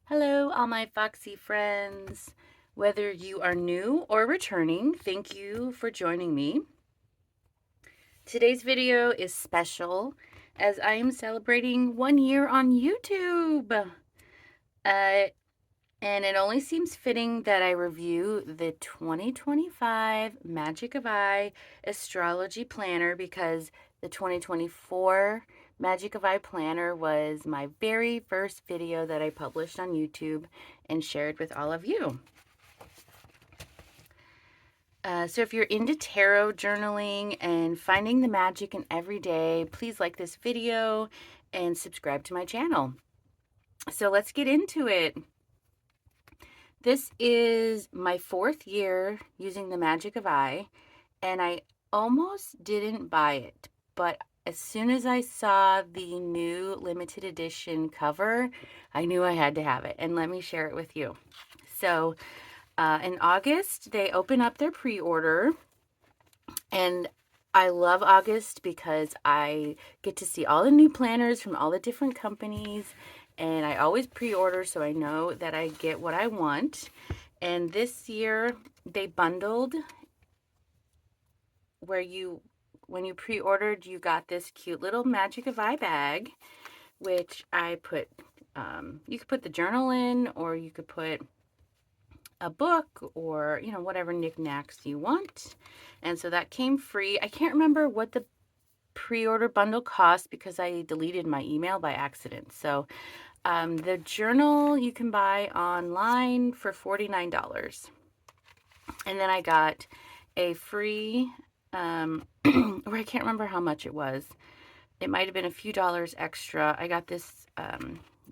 Hello, all my Foxy friends. Whether you are new or returning, thank you for joining me. Today's video is special as I am celebrating 1 year on YouTube. And it only seems fitting that I review the 2025 Magic of Eye Astrology Planner because the 2024 Magic of Eye Planner was my very first video that I published on YouTube and shared with all of you. So if you're into tarot journaling and finding the magic in every day, please like this video and subscribe to my channel. So let's get into it. This is my 4th year using the Magic of Eye, and I almost didn't buy it, but as soon as I saw the new limited edition cover, I knew I had to have it, and let me share it with you. So in August, they open up their pre-order, and I love August because I get to see all the new planners from all the different companies, and I always pre-order so I know that I get what I want. And this year they bundled where when you pre-ordered, you got this cute little Magic of Eye bag, which I put, you could put the journal in, or you could put a book, or whatever knickknacks you want. And so that came free. I can't remember what the pre-order bundle cost because I deleted my email by accident. So the journal you can buy online for $49. And then I got a free, or I can't remember how much it was. It might have been a few dollars extra. I got this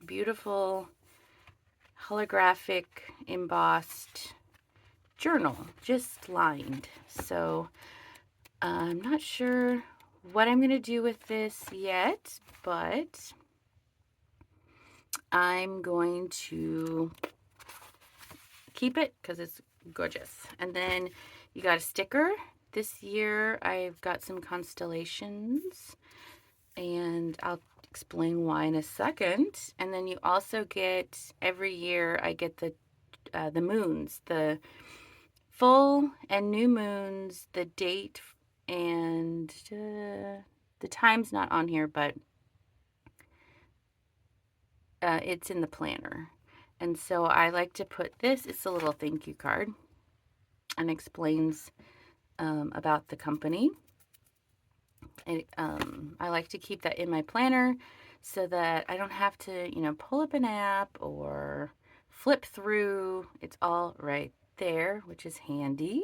beautiful holographic embossed journal, just lined. So I'm not sure what I'm going to do with this yet, but I'm going to keep it because it's gorgeous. And then you got a sticker. This year I've got some constellations, and I'll explain why in a second. And then you also get, every year I get the moons, the full and new moons, the date, and the time's not on here, but it's in the planner. And so I like to put this, it's a little thank you card, and explains about the company. And I like to keep that in my planner so that I don't have to, pull up an app or flip through. It's all right there, which is handy.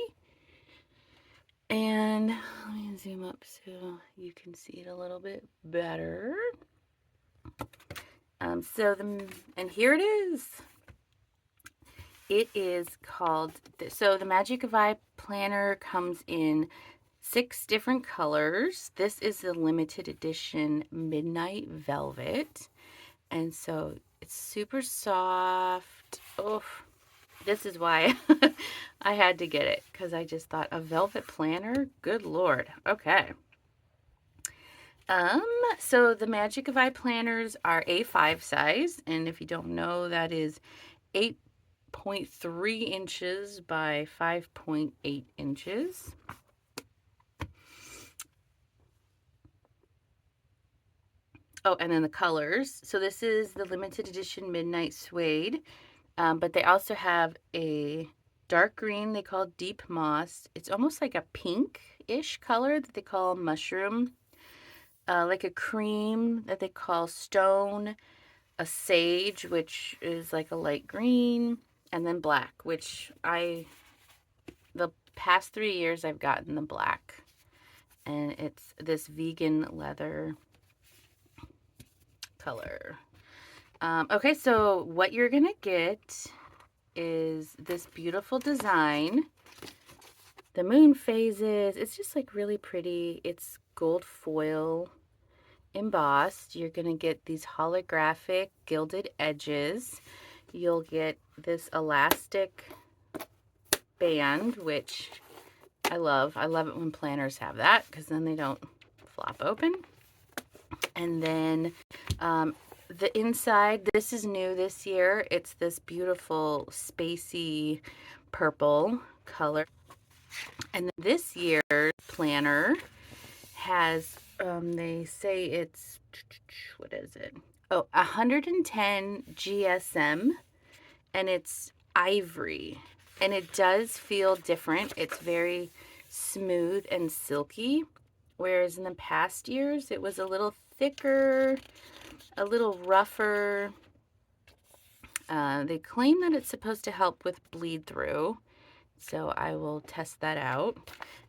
And let me zoom up so you can see it a little bit better. And here it is. It is called, so the Magic of Eye Planner comes in 6 different colors. This is the limited edition Midnight Velvet. And so it's super soft. Oh, this is why I had to get it, because I just thought a velvet planner, good Lord. Okay. So the Magic of Eye planners are A5 size, and if you don't know, that is 8.3 inches by 5.8 inches. Oh, and then the colors. So this is the limited edition Midnight Suede, but they also have a dark green they call Deep Moss. It's almost like a pink-ish color that they call Mushroom, like a cream that they call Stone, a Sage, which is like a light green, and then black, which the past 3 years I've gotten the black, and it's this vegan leather color. Okay, so what you're gonna get is this beautiful design. The moon phases, it's just like really pretty. It's gold foil embossed. You're gonna get these holographic gilded edges. You'll get this elastic band, which I love. I love it when planners have that because then they don't flop open. And then The inside, this is new this year. It's this beautiful spacey purple color. And this year's planner has, they say it's, what is it? Oh, 110 GSM, and it's ivory. And it does feel different. It's very smooth and silky, whereas in the past years it was a little thicker, a little rougher. They claim that it's supposed to help with bleed through, so I will test that out.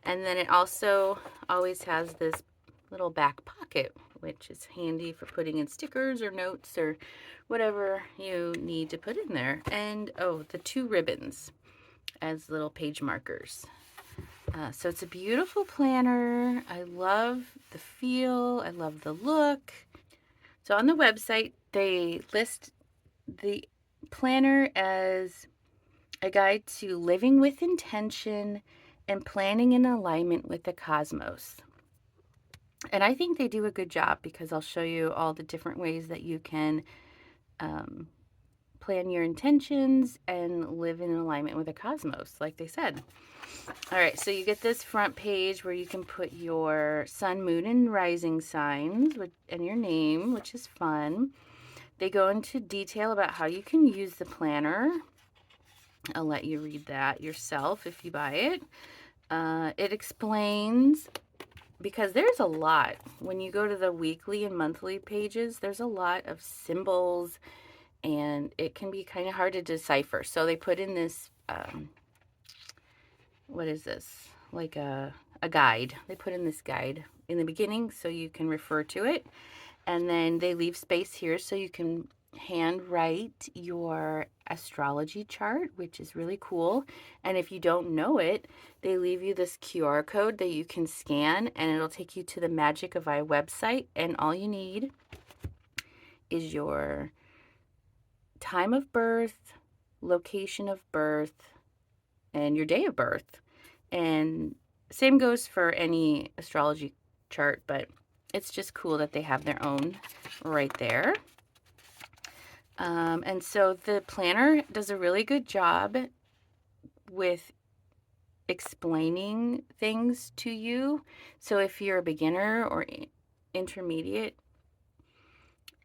And then it also always has this little back pocket, which is handy for putting in stickers or notes or whatever you need to put in there. And oh, the 2 ribbons as little page markers. So it's a beautiful planner. I love the feel. I love the look. So on the website, they list the planner as a guide to living with intention and planning in alignment with the cosmos. And I think they do a good job because I'll show you all the different ways that you can plan your intentions and live in alignment with the cosmos, like they said. All right, so you get this front page where you can put your sun, moon, and rising signs and your name, which is fun. They go into detail about how you can use the planner. I'll let you read that yourself if you buy it. It explains, because there's a lot. When you go to the weekly and monthly pages, there's a lot of symbols, and it can be kind of hard to decipher. So they put in this, what is this? Like a guide. They put in this guide in the beginning so you can refer to it. And then they leave space here so you can handwrite your astrology chart, which is really cool. And if you don't know it, they leave you this QR code that you can scan, and it'll take you to the Magic of I website. And all you need is your time of birth, location of birth, and your day of birth. And same goes for any astrology chart, but it's just cool that they have their own right there. And so the planner does a really good job with explaining things to you. So if you're a beginner or intermediate,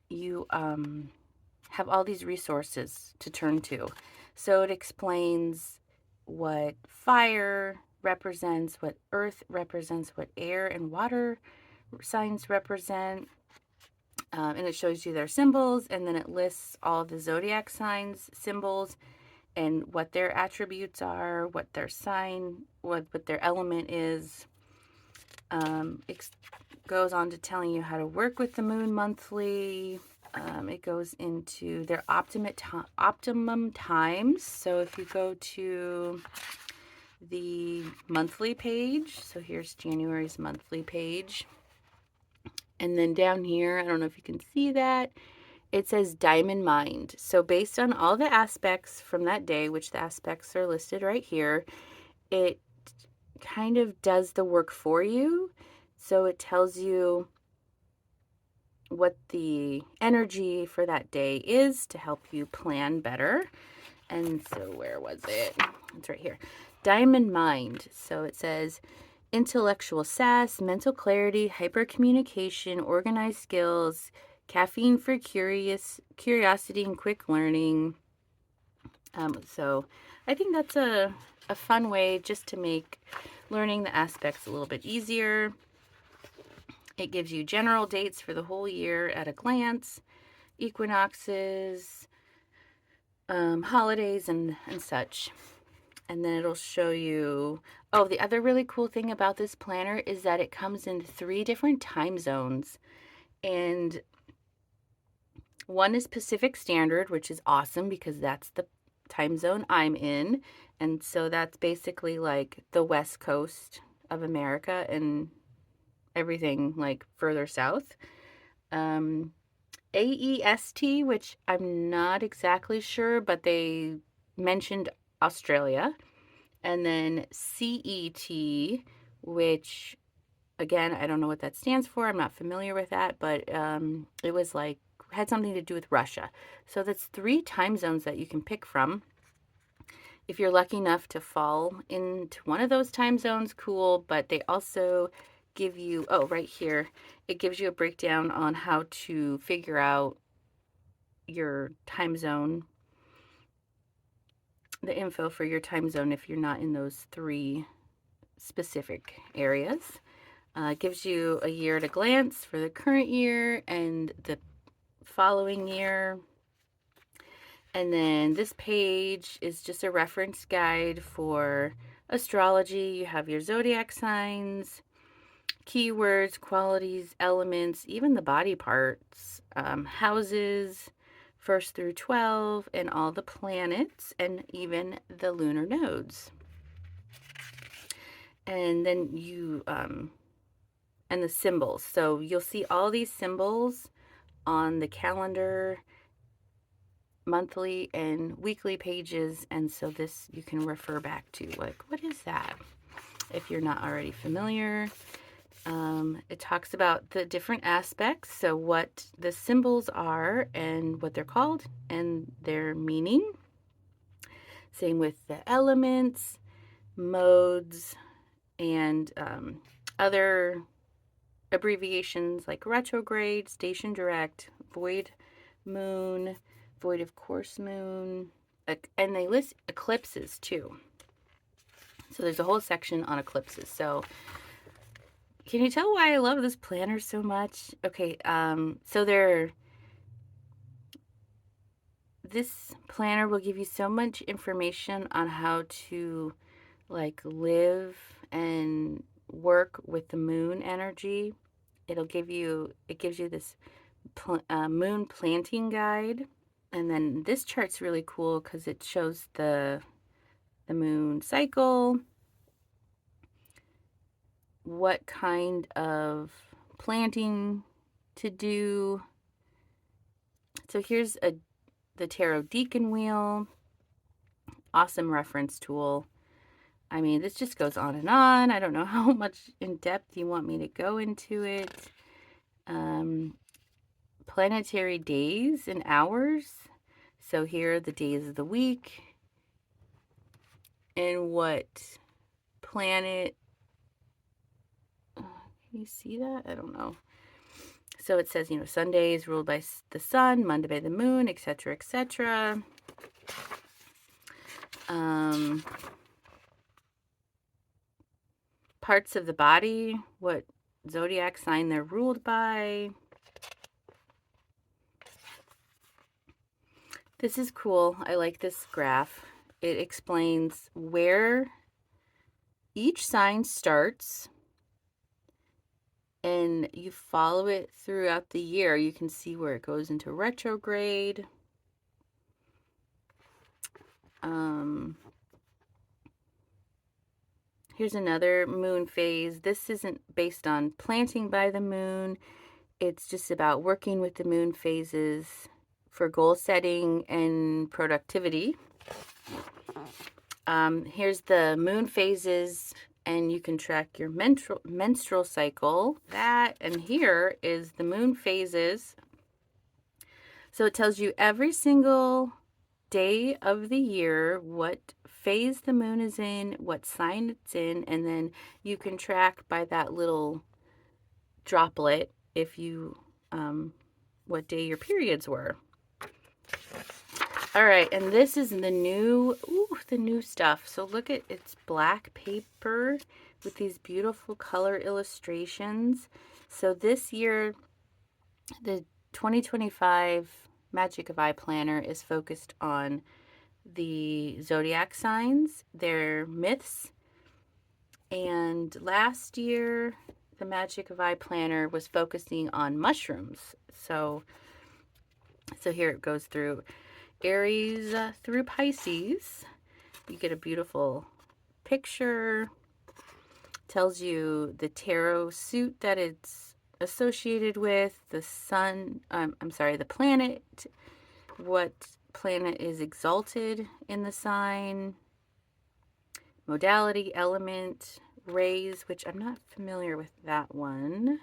you have all these resources to turn to. So it explains what fire represents, what earth represents, what air and water signs represent. And it shows you their symbols, and then it lists all the zodiac signs, symbols, and what their attributes are, what their sign, what their element is. It goes on to telling you how to work with the moon monthly. It goes into their optimum times. So if you go to the monthly page, so here's January's monthly page. And then down here, I don't know if you can see that, it says Diamond Mind. So based on all the aspects from that day, which the aspects are listed right here, it kind of does the work for you. So it tells you what the energy for that day is to help you plan better. And so where was it? It's right here. Diamond Mind. So it says intellectual sass, mental clarity, hypercommunication, organized skills, caffeine for curiosity and quick learning. So I think that's a fun way just to make learning the aspects a little bit easier. It gives you general dates for the whole year at a glance, equinoxes, holidays, and such. And then it'll show you, oh, the other really cool thing about this planner is that it comes in 3 different time zones. And one is Pacific Standard, which is awesome because that's the time zone I'm in. And so that's basically like the West Coast of America and everything like further south. AEST, which I'm not exactly sure, but they mentioned Australia. And then CET, which again, I don't know what that stands for. I'm not familiar with that, but it was like had something to do with Russia. So that's 3 time zones that you can pick from. If you're lucky enough to fall into one of those time zones, cool, but they also give you, oh, right here, it gives you a breakdown on how to figure out your time zone, the info for your time zone if you're not in those 3 specific areas. It gives you a year at a glance for the current year and the following year. And then this page is just a reference guide for astrology. You have your zodiac signs, keywords, qualities, elements, even the body parts, houses, 1st through 12, and all the planets, and even the lunar nodes. And then you, and the symbols. So you'll see all these symbols on the calendar, monthly and weekly pages, and so this you can refer back to, like, what is that, if you're not already familiar. It talks about the different aspects, so what the symbols are and what they're called and their meaning. Same with the elements, modes, and other abbreviations like retrograde, station direct, void moon, void of course moon, and they list eclipses too. So there's a whole section on eclipses. So can you tell why I love this planner so much? Okay, so this planner will give you so much information on how to like live and work with the moon energy. It gives you this moon planting guide. And then this chart's really cool because it shows the moon cycle, what kind of planting to do. So here's the Tarot Deacon Wheel. Awesome reference tool. I mean, this just goes on and on. I don't know how much in depth you want me to go into it. Planetary days and hours. So here are the days of the week and what planet. Can you see that? I don't know. So it says, Sunday is ruled by the sun, Monday by the moon, etc., etc. Parts of the body, what zodiac sign they're ruled by. This is cool. I like this graph. It explains where each sign starts, and you follow it throughout the year. You can see where it goes into retrograde. Here's another moon phase. This isn't based on planting by the moon. It's just about working with the moon phases for goal setting and productivity. Here's the moon phases, and you can track your menstrual cycle. And here is the moon phases. So it tells you every single day of the year what phase the moon is in, what sign it's in, and then you can track by that little droplet if you what day your periods were. All right, and this is the new stuff. So look at, it's black paper with these beautiful color illustrations. So this year, the 2025 Magic of Eye Planner is focused on the zodiac signs, their myths. And last year, the Magic of Eye Planner was focusing on mushrooms. So here it goes through Aries through Pisces. You get a beautiful picture. Tells you the tarot suit that it's associated with, the sun, the planet, what planet is exalted in the sign, modality, element, rays, which I'm not familiar with that one.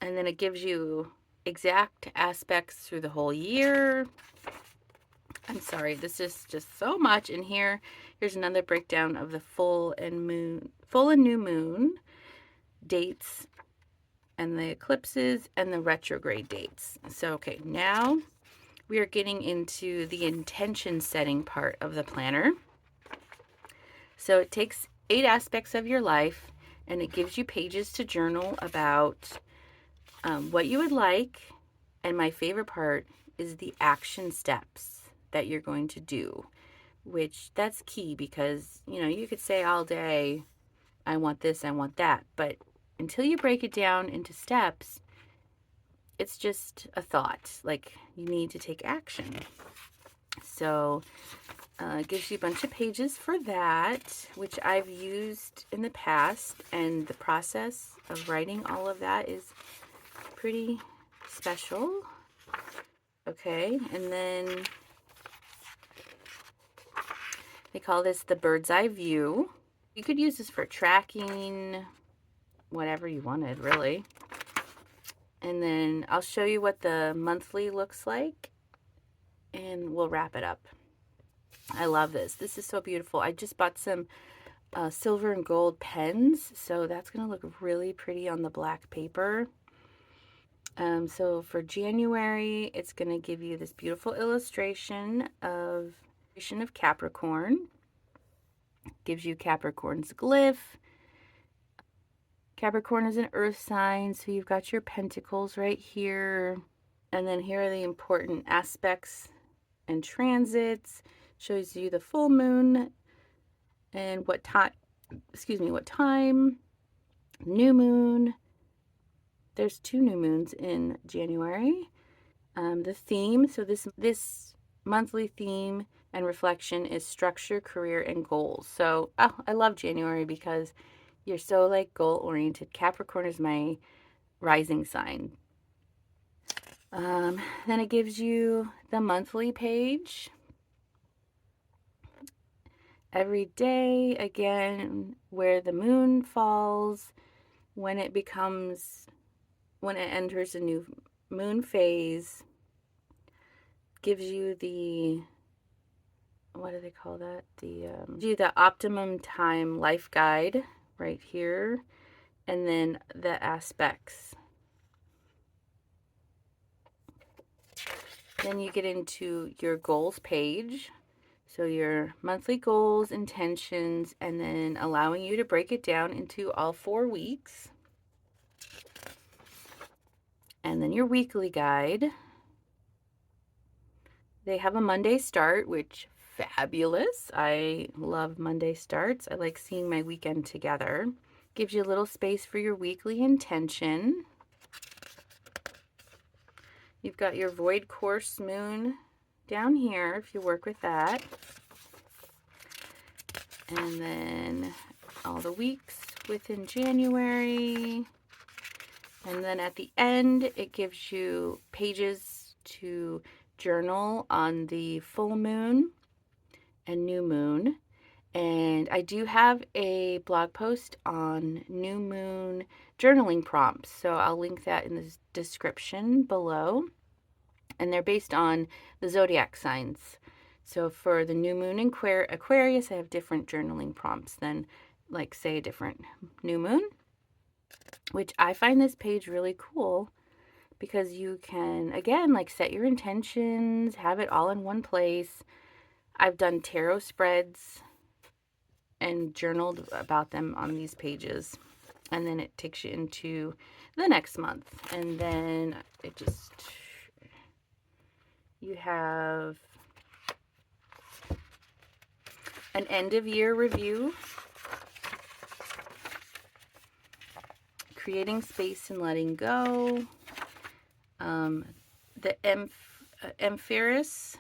And then it gives you exact aspects through the whole year. I'm sorry, this is just so much in here. Here's another breakdown of the full and new moon dates and the eclipses and the retrograde dates. So, okay, now we are getting into the intention setting part of the planner. So it takes 8 aspects of your life and it gives you pages to journal about what you would like. And my favorite part is the action steps that you're going to do, which that's key because, you know, you could say all day, I want this, I want that. But until you break it down into steps, it's just a thought. Like, you need to take action. So it gives you a bunch of pages for that, which I've used in the past. And the process of writing all of that is pretty special. Okay, and then they call this the bird's eye view. You could use this for tracking, whatever you wanted, really. And then I'll show you what the monthly looks like, and we'll wrap it up. I love this. This is so beautiful. I just bought some silver and gold pens, so that's going to look really pretty on the black paper. So for January, it's going to give you this beautiful illustration of Capricorn. Gives you Capricorn's glyph. Capricorn is an earth sign, so you've got your pentacles right here. And then here are the important aspects and transits. Shows you the full moon and what time, new moon. There's 2 new moons in January. The theme, so this monthly theme and reflection is structure, career, and goals. So I love January because you're so like goal oriented. Capricorn is my rising sign. Then it gives you the monthly page. Every day, again, where the moon falls, when it enters a new moon phase, gives you the, what do they call that? The optimum time life guide right here, and then the aspects. Then you get into your goals page. So your monthly goals, intentions, and then allowing you to break it down into all 4 weeks. And then your weekly guide. They have a Monday start, which fabulous. I love Monday starts. I like seeing my weekend together. Gives you a little space for your weekly intention. You've got your void course moon down here if you work with that. And then all the weeks within January. And then at the end, it gives you pages to journal on the full moon and new moon. And I do have a blog post on new moon journaling prompts. So I'll link that in the description below. And they're based on the zodiac signs. So for the new moon in Aquarius, I have different journaling prompts than, like, say, a different new moon, which I find this page really cool because you can, again, like, set your intentions, have it all in one place. I've done tarot spreads and journaled about them on these pages. And then it takes you into the next month. And then you have an end of year review, creating space and letting go, the Amphiris,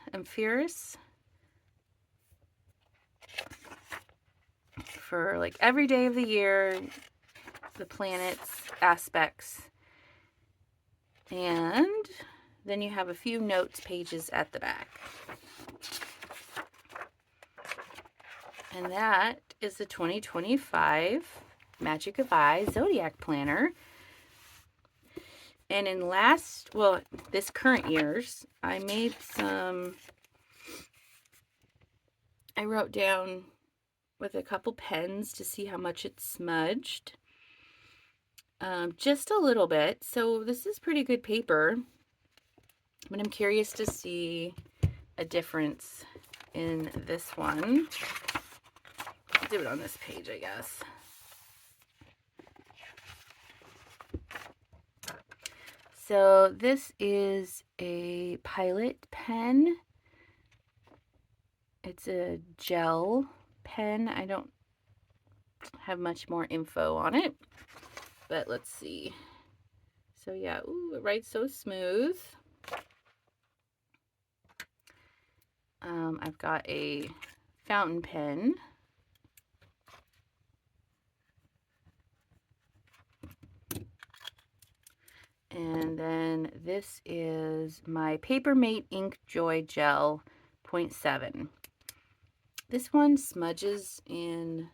for like every day of the year, the planets, aspects, and then you have a few notes pages at the back. And that is the 2025 Magic of Eye Zodiac Planner. And in this current year's, I wrote down with a couple pens to see how much it smudged. Just a little bit. So this is pretty good paper, but I'm curious to see a difference in this one. I'll do it on this page, I guess. So this is a Pilot pen. It's a gel pen. I don't have much more info on it, but let's see. So yeah, ooh, it writes so smooth. I've got a fountain pen. And then this is my Papermate Ink Joy Gel 0.7. This one smudges in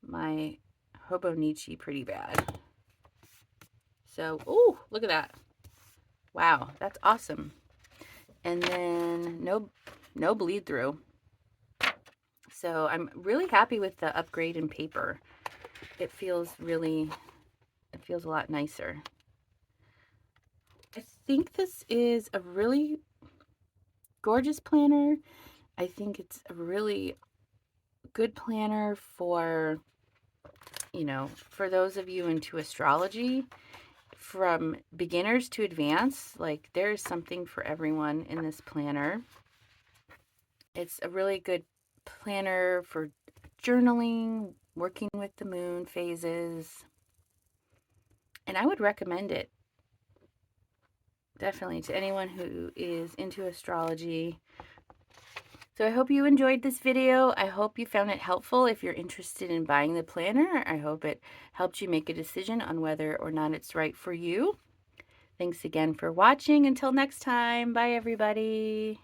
my Hobonichi pretty bad. So, ooh, look at that. Wow, that's awesome. And then no bleed through. So I'm really happy with the upgrade in paper. It feels a lot nicer. I think this is a really gorgeous planner. I think it's a really good planner for, for those of you into astrology, from beginners to advanced. Like, there's something for everyone in this planner. It's a really good planner for journaling, working with the moon phases, and I would recommend it definitely to anyone who is into astrology. So I hope you enjoyed this video. I hope you found it helpful. If you're interested in buying the planner, I hope it helped you make a decision on whether or not it's right for you. Thanks again for watching. Until next time, bye everybody.